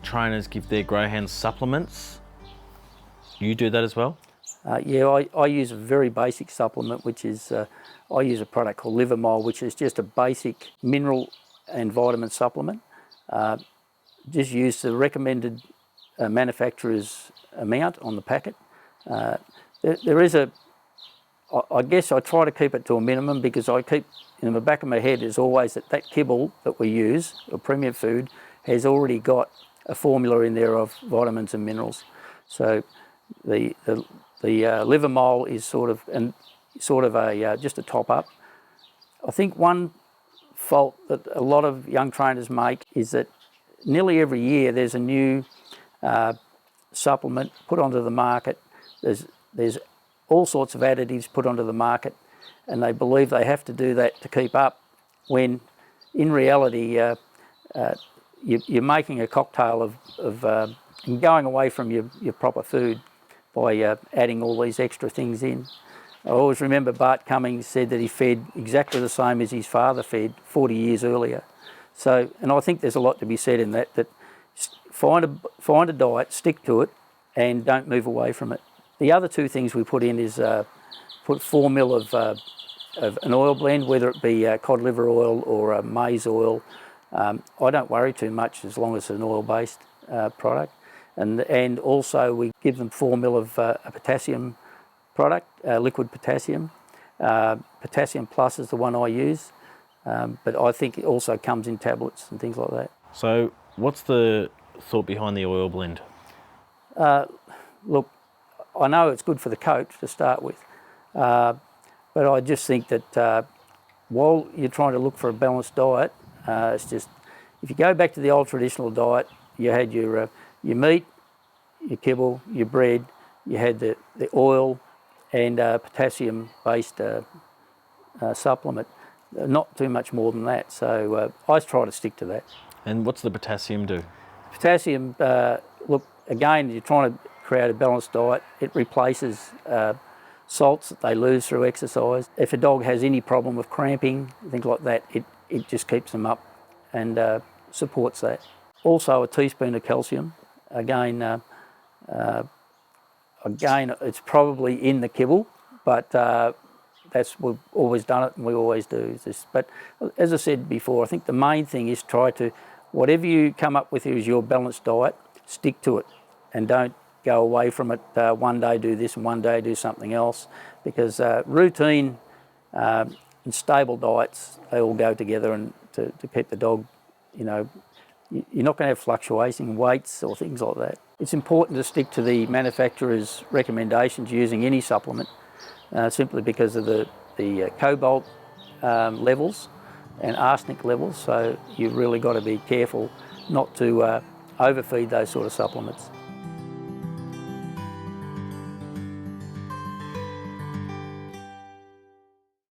of trainers give their greyhounds supplements. You do that as well? Yeah, I use a very basic supplement, which is, I use a product called Livermole, which is just a basic mineral and vitamin supplement. Just use the recommended manufacturer's amount on the packet. There is I guess I try to keep it to a minimum, because I keep, in the back of my head is always that kibble that we use, or premium food, has already got a formula in there of vitamins and minerals. So the Livermole is sort of a just a top up. I think one fault that a lot of young trainers make is that nearly every year there's a new supplement put onto the market. There's all sorts of additives put onto the market, and they believe they have to do that to keep up, when in reality you're making a cocktail of going away from your proper food by adding all these extra things in. I always remember Bart Cummings said that he fed exactly the same as his father fed 40 years earlier. So, and I think there's a lot to be said in that find a diet, stick to it, and don't move away from it. The other two things we put in is put 4 mil of an oil blend, whether it be cod liver oil or maize oil. I don't worry too much as long as it's an oil-based product. And also we give them 4 mil of a potassium product, liquid potassium. Potassium Plus is the one I use, but I think it also comes in tablets and things like that. So what's the thought behind the oil blend? Look, I know it's good for the coat to start with, but I just think that while you're trying to look for a balanced diet, it's just, if you go back to the old traditional diet, you had your meat, your kibble, your bread, you had the oil and potassium-based supplement. Not too much more than that, so I try to stick to that. And what's the potassium do? Potassium, look, again, you're trying to create a balanced diet. It replaces salts that they lose through exercise. If a dog has any problem with cramping, things like that, it just keeps them up and supports that. Also a teaspoon of calcium. Again, it's probably in the kibble, but we've always done it and we always do this. But as I said before, I think the main thing is try to, whatever you come up with as your balanced diet, stick to it and don't go away from it. One day do this and one day do something else, because routine and stable diets, they all go together, and to keep the dog, you know, you're not going to have fluctuating weights or things like that. It's important to stick to the manufacturer's recommendations using any supplement, simply because of the cobalt levels and arsenic levels, so you've really got to be careful not to overfeed those sort of supplements.